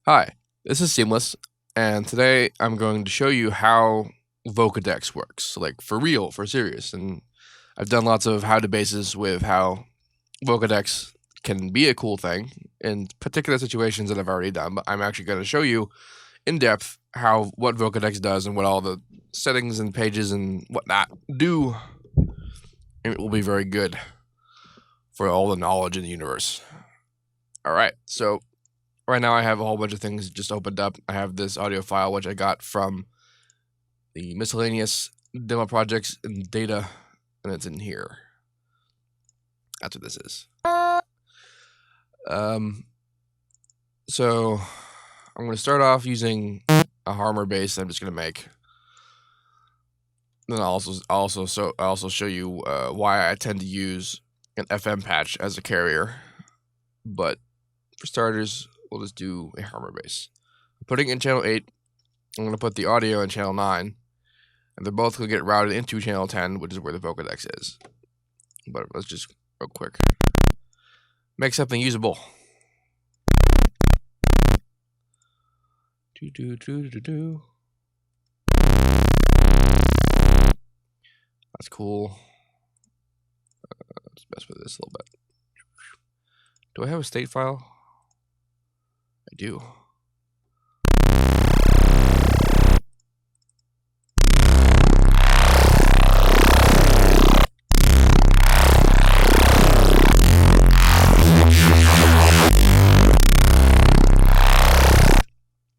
Hi, this is Seamless, and today I'm going to show you how Vocodex works, like for real, for serious. And I've done lots of how-to bases with how Vocodex can be a cool thing in particular situations that I've already done, but I'm actually going to show you in depth what Vocodex does and what all the settings and pages and whatnot do. And it will be very good for all the knowledge in the universe. All right, so right now I have a whole bunch of things just opened up. I have this audio file which I got from the miscellaneous demo projects and data, and it's in here. That's what this is. So I'm going to start off using a harmonic bass I'm just going to make. Then I'll also show you why I tend to use an FM patch as a carrier. But for starters, we'll just do a harmonic bass. I'm putting it in channel 8. I'm going to put the audio in channel 9. And they're both going to get routed into channel 10, which is where the Vocodex is. But let's just real quick make something usable. That's cool. Let's mess with this a little bit. Do I have a state file? I do.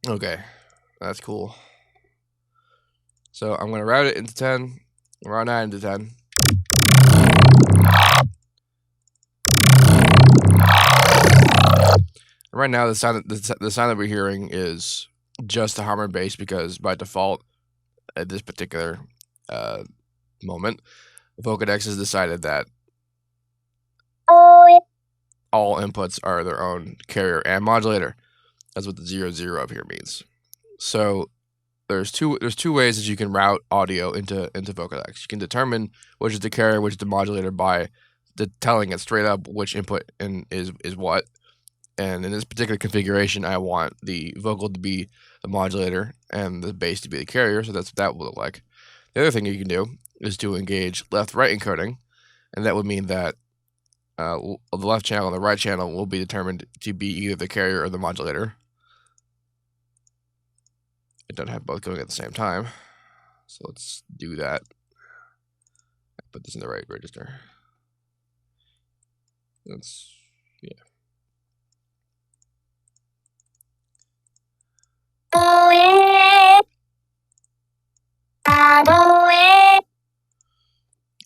Okay, that's cool. So I'm going to route it into 10, route 9 into 10. Right now, the sound that we're hearing is just a harmonic bass because by default, at this particular moment, Vocodex has decided that all inputs are their own carrier and modulator. That's what the 0, 0 up here means. So there's two ways that you can route audio into Vocodex. You can determine which is the carrier, which is the modulator by telling it straight up which input is what. And in this particular configuration, I want the vocal to be the modulator and the bass to be the carrier. So that's what that will look like. The other thing you can do is to engage left-right encoding, and that would mean that the left channel and the right channel will be determined to be either the carrier or the modulator. I don't have both going at the same time, so let's do that. Put this in the right register. That's, yeah.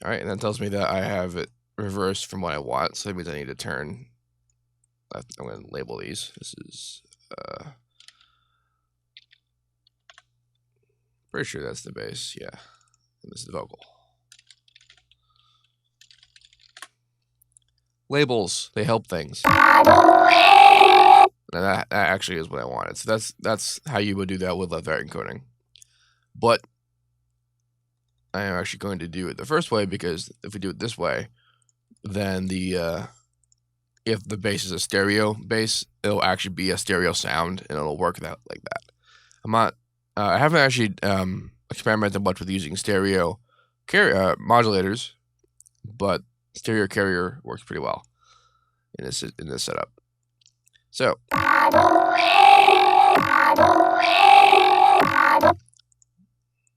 Alright, and that tells me that I have it reversed from what I want, so that means I need to turn. I'm going to label these. This is pretty sure that's the bass, yeah. And this is the vocal. Labels, they help things. And that actually is what I wanted. So that's how you would do that with left-right encoding. But I am actually going to do it the first way, because if we do it this way, then if the bass is a stereo bass, it'll actually be a stereo sound, and it'll work like that. I haven't actually experimented much with using stereo modulators, but stereo carrier works pretty well in this setup. So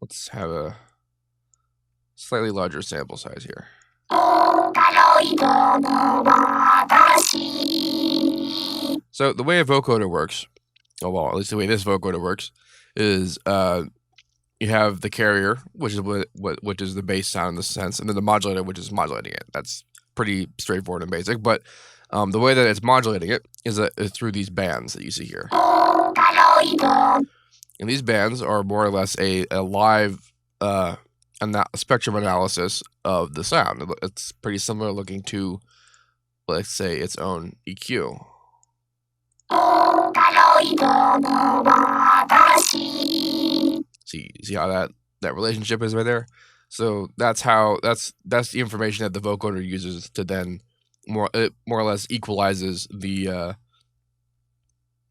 let's have a slightly larger sample size here. So the way a vocoder works, well, at least the way this vocoder works, is you have the carrier, which is the bass sound in this sense, and then the modulator, which is modulating it. That's pretty straightforward and basic, but the way that it's modulating it is through these bands that you see here. And these bands are more or less a live spectrum analysis of the sound. It's pretty similar looking to, let's say, its own EQ. See how that relationship is right there. So that's the information that the vocoder uses to then more or less equalizes the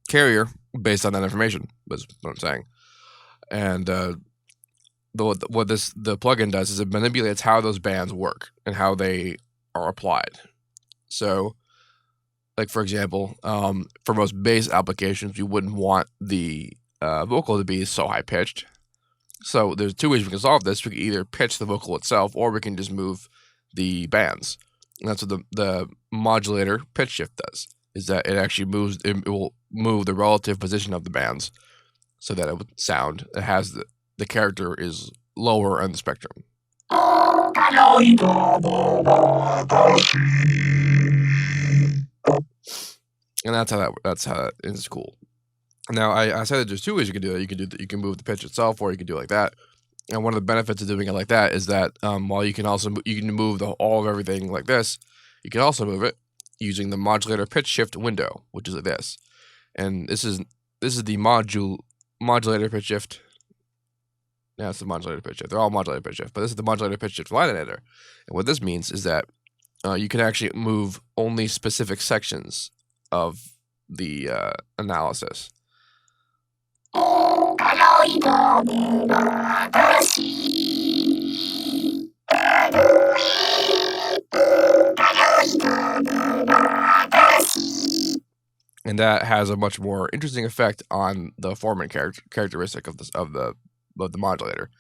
carrier based on that information. Is what I'm saying. And what the plugin does is it manipulates how those bands work and how they are applied. So, like for example, for most bass applications, you wouldn't want the vocal to be so high pitched. So there's two ways we can solve this. We can either pitch the vocal itself, or we can just move the bands. And that's what the modulator pitch shift does. Is that it actually moves? It will move the relative position of the bands, so that it would sound. It has the character is lower on the spectrum. And that's how that is cool. Now I said that there's two ways you can do it. You can move the pitch itself, or you can do it like that. And one of the benefits of doing it like that is that while you can move all of everything like this, you can also move it using the modulator pitch shift window, which is like this. And this is the modulator pitch shift. Yeah, it's the modulator pitch shift. They're all modulator pitch shift, but this is the modulator pitch shift line editor. And what this means is that you can actually move only specific sections of the analysis. And that has a much more interesting effect on the formant characteristic of the modulator.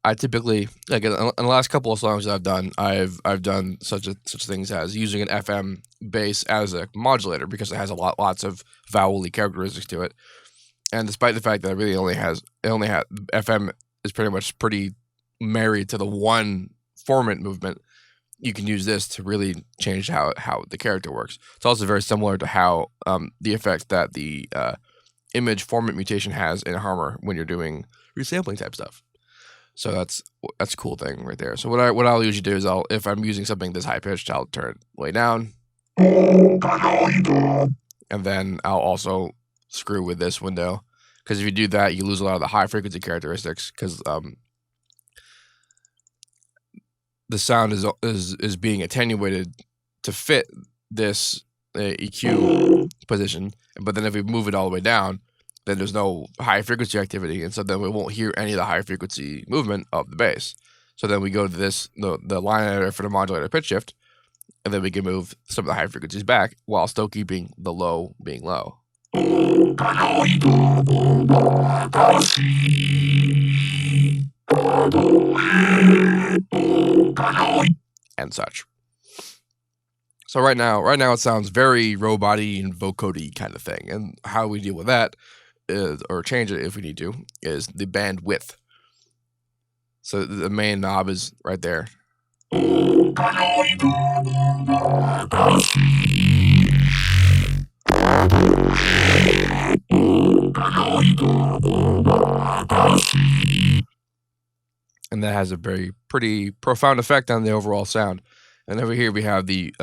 I typically, like in the last couple of songs that I've done, I've done such things as using an FM bass as a modulator because it has lots of vowel-y characteristics to it. And despite the fact that it really only has FM is pretty married to the one formant movement, you can use this to really change how the character works. It's also very similar to how the effect that the image formant mutation has in Harmor when you're doing resampling type stuff. So that's a cool thing right there. So what I'll usually do is if I'm using something this high pitched, I'll turn it way down, and then I'll also screw with this window, because if you do that, you lose a lot of the high frequency characteristics, because the sound is being attenuated to fit this EQ position. But then if we move it all the way down, then there's no high frequency activity, and so then we won't hear any of the high frequency movement of the bass. So then we go to the line editor for the modulator pitch shift, and then we can move some of the high frequencies back while still keeping the low being low. And such. So right now it sounds very robot-y and vocody kind of thing. And how we deal with that is, or change it if we need to, is the band width. So the main knob is right there. And that has a pretty profound effect on the overall sound. And over here we have the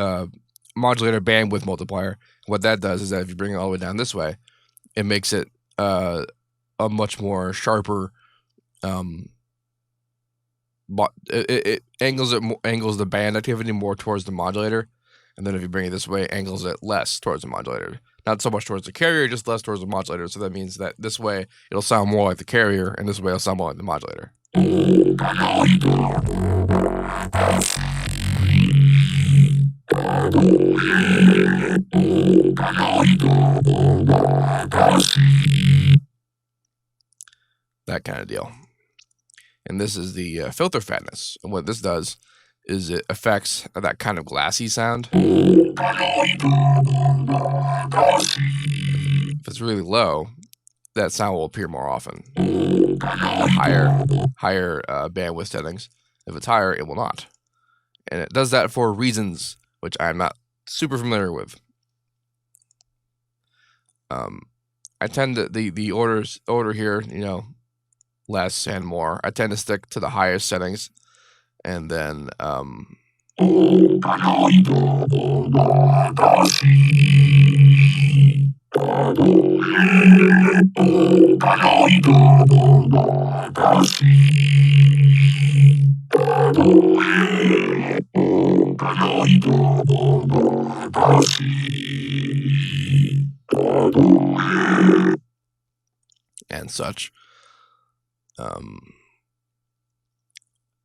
modulator bandwidth multiplier. What that does is that if you bring it all the way down this way, it makes it a much more sharper. It angles the band activity more towards the modulator, and then if you bring it this way, angles it less towards the modulator. Not so much towards the carrier, just less towards the modulator. So that means that this way it'll sound more like the carrier, and this way it'll sound more like the modulator. That kind of deal. And this is the filter fatness. And what this does is it affects that kind of glassy sound. If it's really low, that sound will appear more often. Higher bandwidth settings. If it's higher, it will not. And it does that for reasons which I'm not super familiar with. I tend to the order here, less, and more. I tend to stick to the highest settings, and then and such.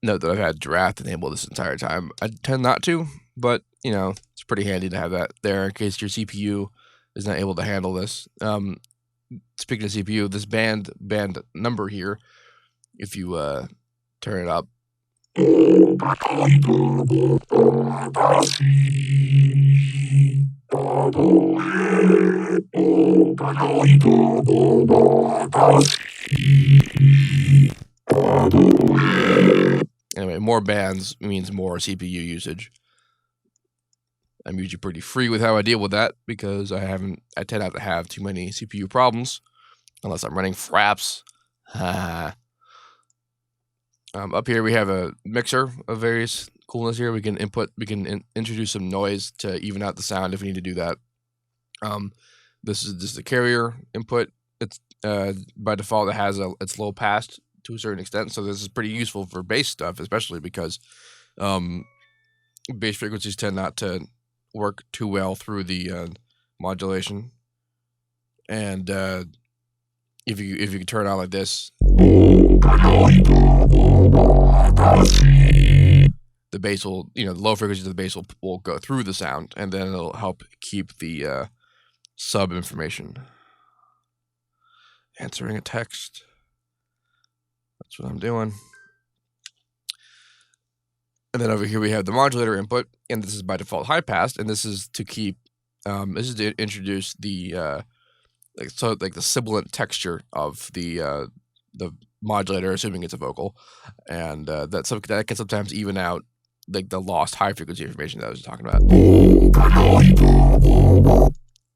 Note that I've had draft enabled this entire time. I tend not to, but you know, it's pretty handy to have that there in case your CPU is not able to handle this. Speaking of CPU, this band number here, if you turn it up, anyway, more bands means more CPU usage. I'm usually pretty free with how I deal with that because I tend not to have too many CPU problems unless I'm running fraps. Up here we have a mixer of various coolness here. We can introduce some noise to even out the sound if we need to do that. This is just the carrier input. It's by default it has it's low pass to a certain extent, so this is pretty useful for bass stuff, especially because bass frequencies tend not to work too well through the modulation. And if you turn it on like this, the bass will, the low frequencies of the bass will go through the sound, and then it'll help keep the sub information. Answering a text. That's what I'm doing. And then over here we have the modulator input, and this is by default high pass, and this is to keep, this is to introduce the the sibilant texture of the modulator, assuming it's a vocal, and that can sometimes even out like the lost high frequency information that I was talking about.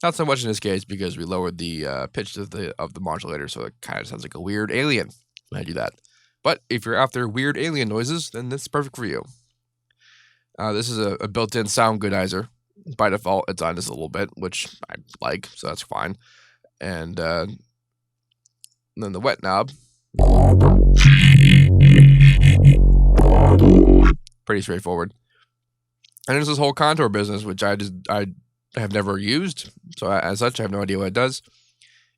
Not so much in this case because we lowered the pitch of the modulator, so it kind of sounds like a weird alien when I do that. But if you're after weird alien noises, then this is perfect for you. This is a built-in sound goodizer. By default, it's on just a little bit, which I like, so that's fine. And then the wet knob, pretty straightforward. And there's this whole contour business, which I have never used, so as such, I have no idea what it does.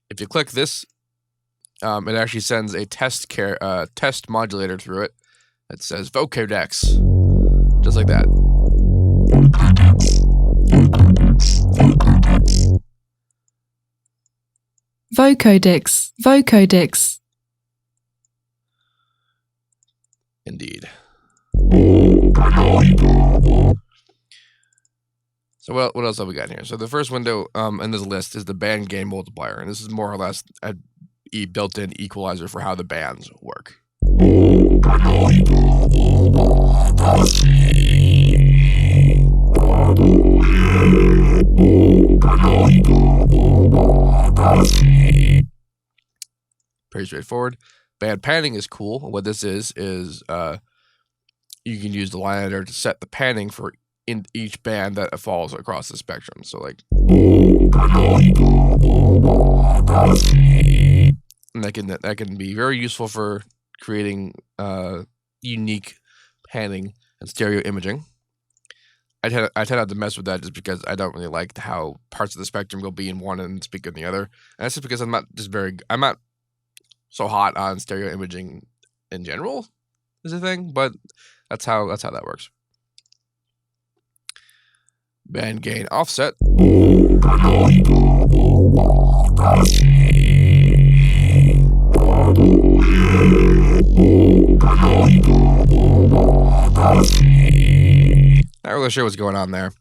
If you click this, it actually sends a test modulator through it. It says Vocodex, just like that. Vocodex. Indeed. So what else have we got here? So the first window in this list is the band gain multiplier, and this is more or less a built-in equalizer for how the bands work. Pretty straightforward. Band panning is cool. What this is you can use the line editor to set the panning for in each band that falls across the spectrum. So like, and that can be very useful for creating unique panning and stereo imaging. I tend not to mess with that just because I don't really like how parts of the spectrum will be in one and speak in the other. And that's just because I'm not so hot on stereo imaging in general is a thing, but that's how that works. Band gain offset. Not really sure what's going on there.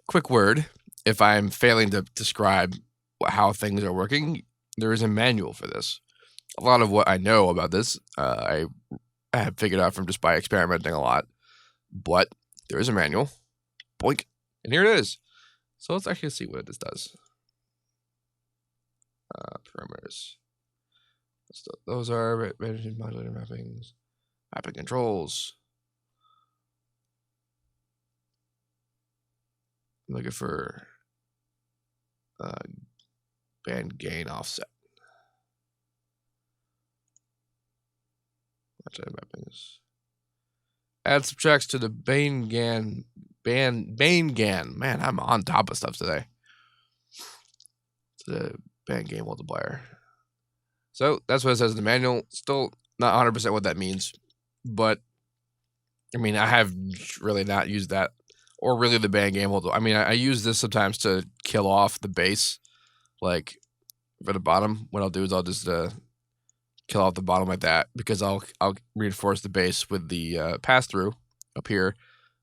Quick word, if I'm failing to describe how things are working, there is a manual for this. A lot of what I know about this, I have figured out from just by experimenting a lot, but there is a manual. Boink. And here it is. So let's actually see what this does. Parameters. Those are managing modulator mappings, mapping controls. I'm looking for band gain offset. Mappings. Add subtracts to the band gain. Man, I'm on top of stuff today. To the band gain multiplier. So that's what it says in the manual. Still not 100% what that means, but I mean, I have really not used that, or really the band gain multiplier. I mean, I use this sometimes to kill off the bass, like for the bottom. What I'll do is I'll just kill off the bottom like that, because I'll reinforce the bass with the pass through up here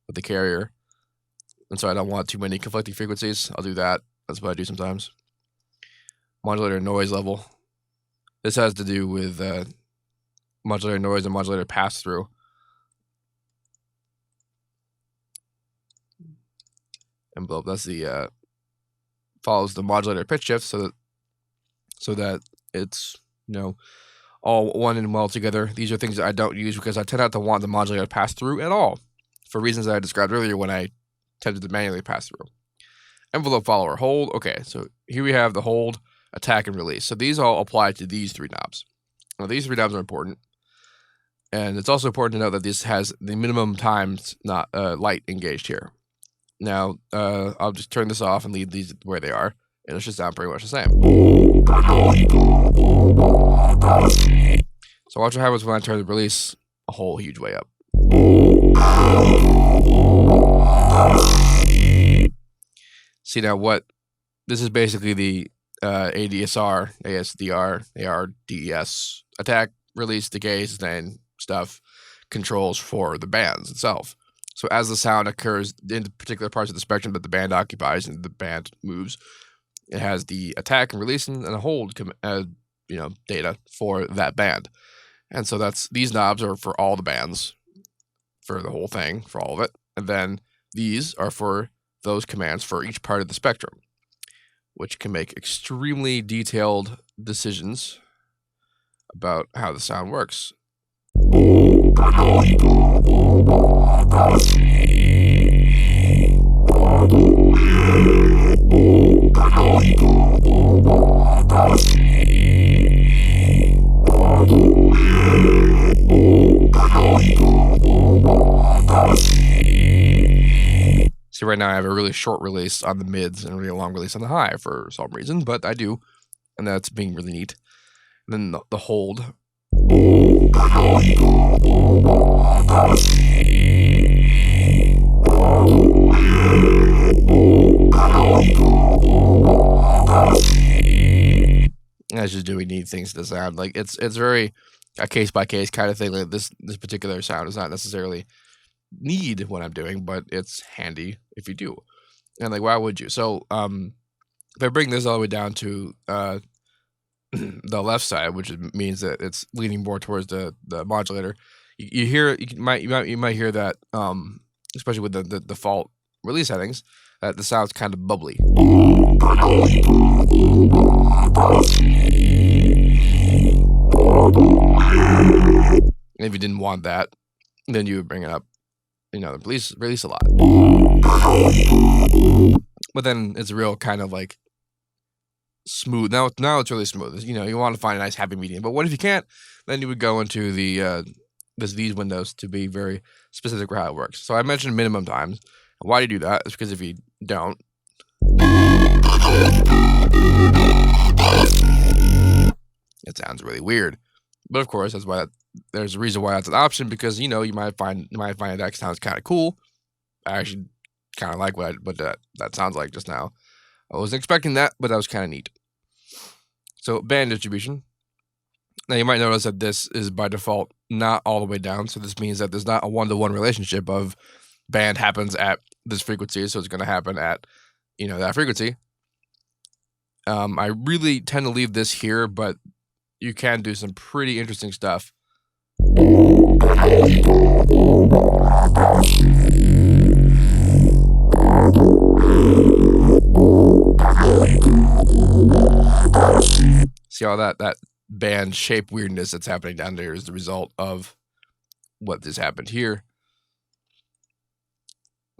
with the carrier, and so I don't want too many conflicting frequencies. I'll do that. That's what I do sometimes. Modulator noise level. This has to do with modulator noise and modulator pass through. Envelope. That's the follows the modulator pitch shift, so that it's, you know, all one and well together. These are things that I don't use because I tend not to want the modulator to pass through at all, for reasons that I described earlier when I tended to manually pass through. Envelope follower hold. Okay, so here we have the hold, attack, and release. So these all apply to these three knobs. Now these three knobs are important, and it's also important to note that this has the minimum times not light engaged here. Now I'll just turn this off and leave these where they are, and it should sound pretty much the same. So watch what happens when I turn the release a whole huge way up. See, now what this is basically the ADSR, ASDR, ARDES attack, release, decay, sustain stuff controls for the bands itself. So as the sound occurs in the particular parts of the spectrum that the band occupies and the band moves, it has the attack and release and a hold data for that band. And so these knobs are for all the bands, for the whole thing, for all of it. And then these are for those commands for each part of the spectrum, which can make extremely detailed decisions about how the sound works. See, right now I have a really short release on the mids and a really long release on the high for some reason, but I do, and that's being really neat. And then the hold. That's just doing neat things to the sound. Like it's very a case by case kind of thing. Like this particular sound is not necessarily need what I'm doing, but it's handy if you do. And like, why would you? So if I bring this all the way down to the left side, which means that it's leaning more towards the modulator, you might hear that, especially with the default release settings, that the sound's kind of bubbly. And if you didn't want that, then you would bring it up, release a lot. But then it's real kind of like smooth. Now it's really smooth. You want to find a nice happy medium. But what if you can't? Then you would go into these windows to be very specific for how it works. So I mentioned minimum times. Why do you do that? It's because if you don't, it sounds really weird. But of course, that's why there's a reason why that's an option, because you might find that sounds kind of cool. I actually kind of like what that sounds like just now. I wasn't expecting that, but that was kind of neat. So band distribution. Now you might notice that this is by default not all the way down. So this means that there's not a one-to-one relationship of band happens at this frequency, so it's going to happen at that frequency. I really tend to leave this here, but you can do some pretty interesting stuff. See all that band shape weirdness that's happening down there is the result of what just happened here.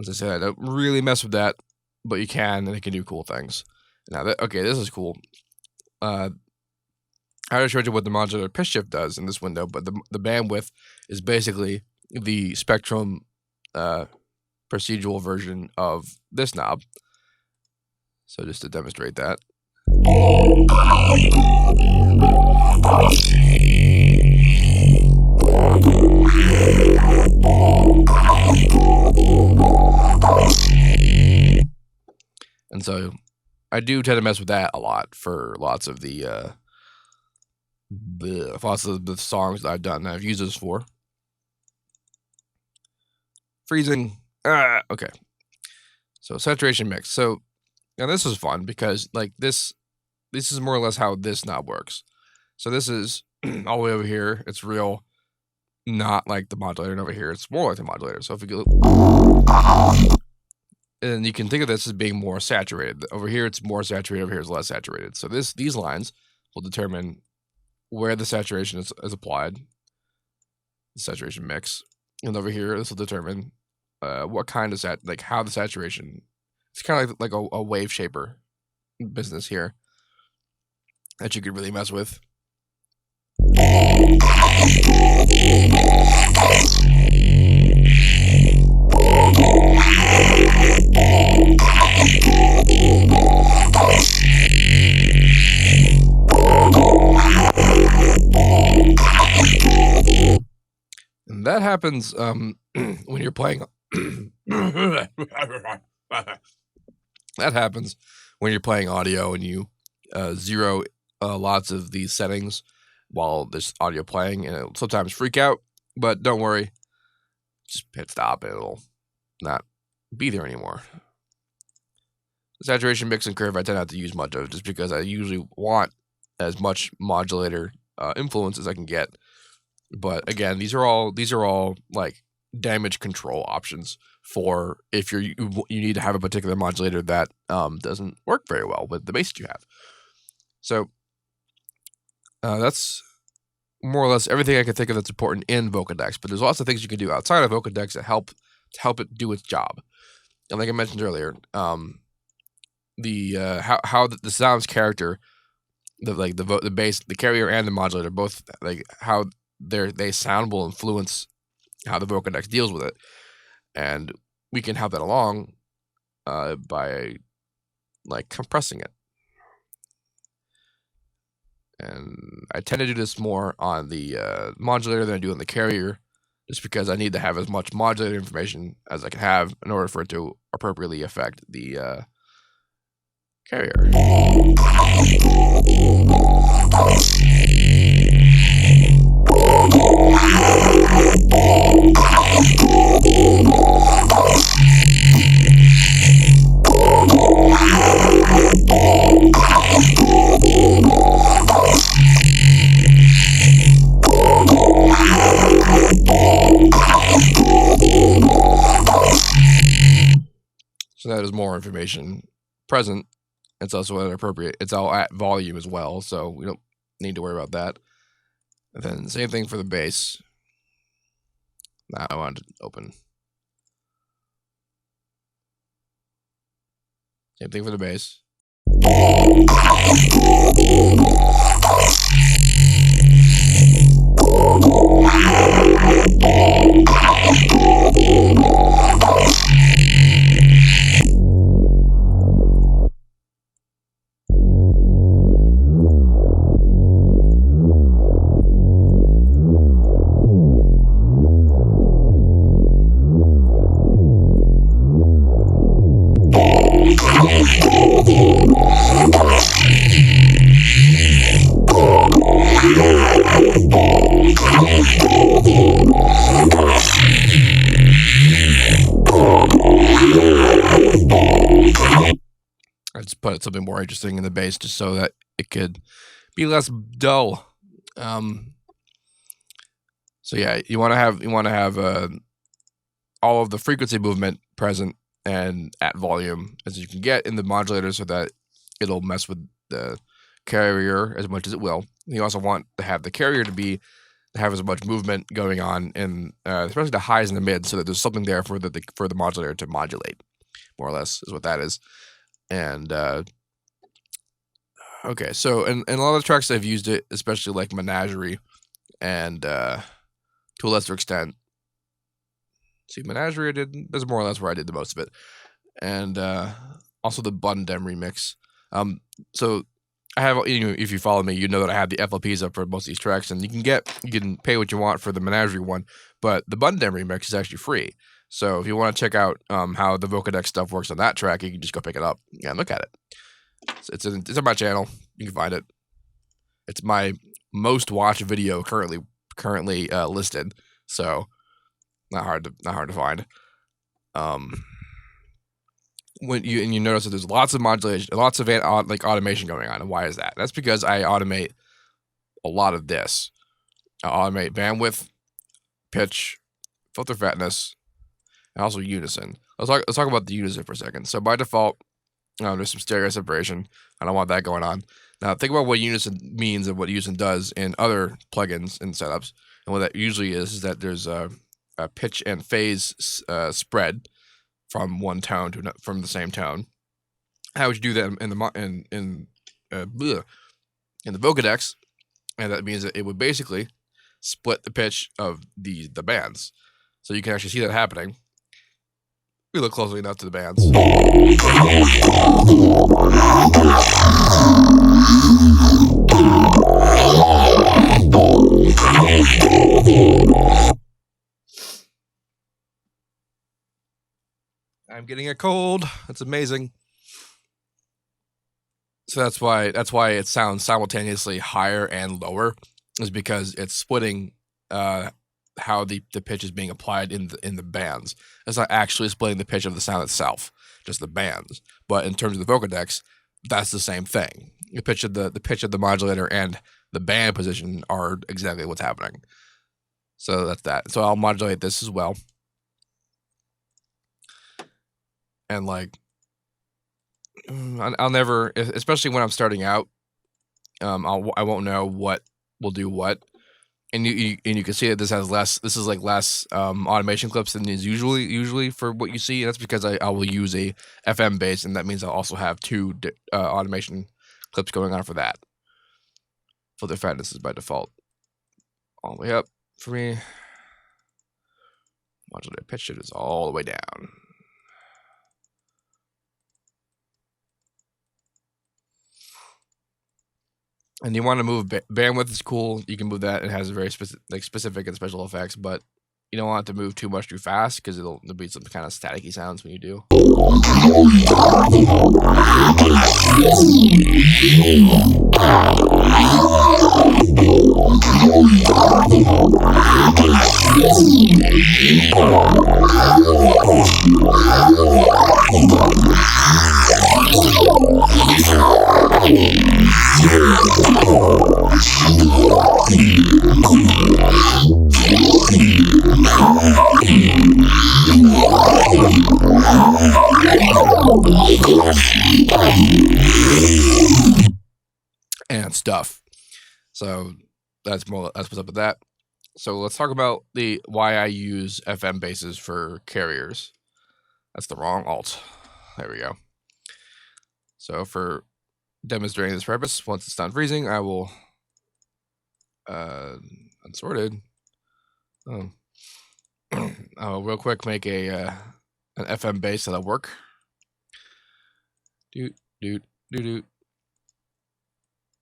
As I said, I don't really mess with that, but you can, and it can do cool things. Now, okay, this is cool. I already showed you what the modulator pitch shift does in this window, but the bandwidth is basically the spectrum procedural version of this knob. So just to demonstrate that. And so I do tend to mess with that a lot for lots of the songs that I've done. I've used this for. Freezing. Okay. So saturation mix. So now this is fun because like this is more or less how this knob works. So this is all the way over here. It's real, not like the modulator, and over here it's more like the modulator. So if you go, and you can think of this as being more saturated. Over here it's more saturated. Over here it's less saturated. So these lines will determine where the saturation is applied, the saturation mix, and over here this will determine what kind of how the saturation. It's kind of like a wave shaper business here that you could really mess with. And that happens when you're playing. That happens when you're playing audio and you zero lots of these settings while there's audio playing, and it'll sometimes freak out, but don't worry. Just hit stop and it'll not be there anymore. The saturation mix and curve I tend not to use much of just because I usually want as much modulator influence as I can get. But again, these are all like damage control options for if you need to have a particular modulator that doesn't work very well with the bass you have. So that's more or less everything I can think of that's important in Vocodex. But there's lots of things you can do outside of Vocodex that help it do its job. And like I mentioned earlier, how the sound's character, the bass, the carrier, and the modulator, both like how they sound will influence how the Vocodex deals with it, and we can help that along by like compressing it. And I tend to do this more on the modulator than I do on the carrier, just because I need to have as much modulator information as I can have in order for it to appropriately affect the carrier. So that is more information present. It's also inappropriate. It's all at volume as well, so we don't need to worry about that. And then same thing for the bass. Now I want to open. Same thing for the bass. I just put something more interesting in the bass just so that it could be less dull. So yeah, you want to have all of the frequency movement present and at volume as you can get in the modulator, so that it'll mess with the carrier as much as it will. You also want to have the carrier to have as much movement going on in especially the highs and the mids, so that there's something there for the modulator to modulate, more or less, is what that is. And okay, so in a lot of the tracks I've used it, especially like Menagerie, and to a lesser extent, see, Menagerie that's more or less where I did the most of it, and also the Bundem remix. So I have, if you follow me, you know that I have the FLPs up for most of these tracks, and you can pay what you want for the Menagerie one, but the Bundem remix is actually free. So if you want to check out how the Vocodex stuff works on that track, you can just go pick it up and look at it. It's on my channel. You can find it. It's my most watched video currently listed. So not hard to find. When you notice that there's lots of modulation, lots of like automation going on. And why is that? That's because I automate a lot of this. I automate bandwidth, pitch, filter fatness, and also unison. Let's talk about the unison for a second. So by default, there's some stereo separation. I don't want that going on. Now think about what unison means and what unison does in other plugins and setups. And what that usually is that there's a pitch and phase spread from one tone from the same tone. How would you do that in the Vocodex? And that means that it would basically split the pitch of the bands. So you can actually see that happening. We look closely enough to the bands. I'm getting a cold. That's amazing. So that's why it sounds simultaneously higher and lower, is because it's splitting how the pitch is being applied in the bands. It's not actually splitting the pitch of the sound itself, just the bands. But in terms of the Vocodex, that's the same thing. The pitch of the modulator and the band position are exactly what's happening. So that's that. So I'll modulate this as well. And like, I'll never, especially when I'm starting out, I won't know what will do what, and you can see that this is less automation clips than is usually for what you see. And that's because I will use a FM bass, and that means I'll also have two automation clips going on for that. Filter fatness is by default all the way up for me. Modulator pitch is all the way down. And you want to move bandwidth is cool. You can move that. It has a very specific and special effects, but you don't want it to move too much too fast because there'll be some kind of staticky sounds when you do. And stuff. So that's what's up with that. So let's talk about why I use FM basses for carriers. That's the wrong alt. There we go. So for demonstrating this purpose, once it's done freezing, I will unsorted. I'll real quick make an FM bass that'll work. Doot doot doot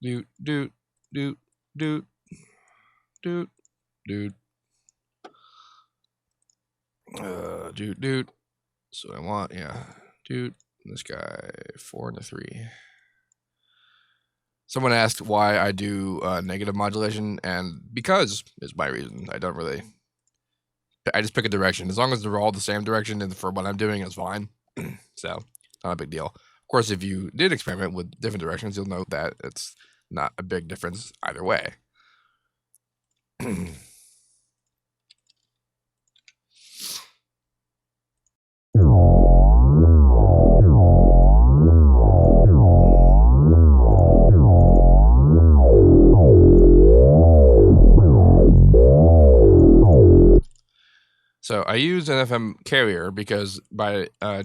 doot doot doot doot doot doot doot doot. So I want, yeah, doot. This guy 4 and a 3. Someone asked why I do negative modulation, and because is my reason. I just pick a direction. As long as they're all the same direction, and for what I'm doing is fine. So not a big deal. Of course, if you did experiment with different directions, you'll know that it's not a big difference either way. So I use an FM carrier because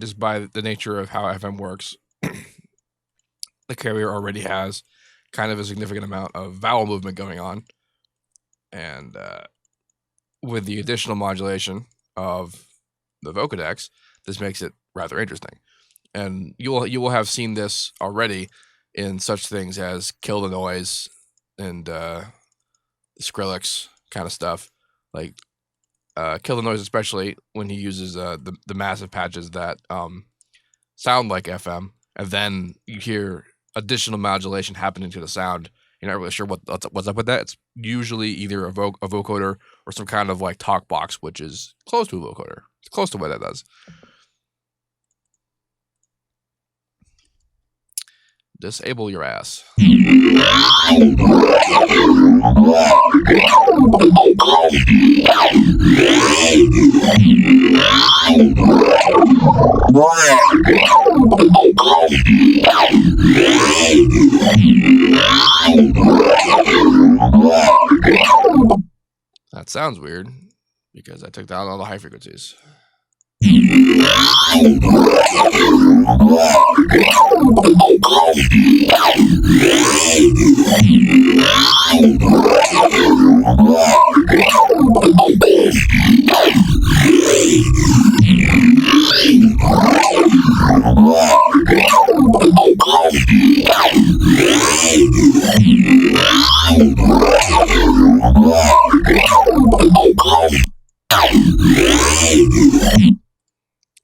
just by the nature of how FM works, the carrier already has kind of a significant amount of vowel movement going on, and with the additional modulation of the Vocodex, this makes it rather interesting. And you will have seen this already in such things as Kill the Noise and Skrillex kind of stuff, like Kill the Noise, especially when he uses the massive patches that sound like FM, and then you hear additional modulation happening to the sound. You're not really sure what's up with that. It's usually either a vocoder or some kind of like talk box, which is close to a vocoder. It's close to what that does. Disable your ass. That sounds weird because I took down all the high frequencies.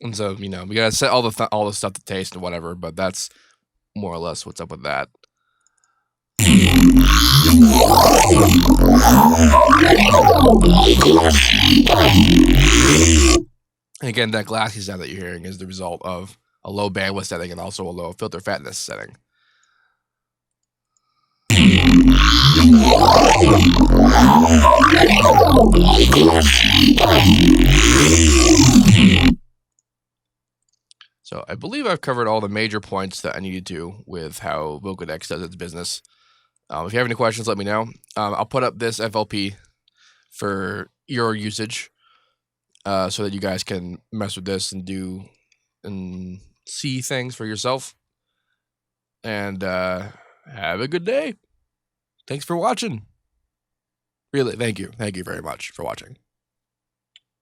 And so, we gotta set all the stuff to taste and whatever, but that's more or less what's up with that. And again, that glassy sound that you're hearing is the result of a low bandwidth setting and also a low filter fatness setting. So I believe I've covered all the major points that I needed to with how Vocodex does its business. If you have any questions, let me know. I'll put up this FLP for your usage so that you guys can mess with this and see things for yourself. And have a good day. Thanks for watching. Really, thank you. Thank you very much for watching.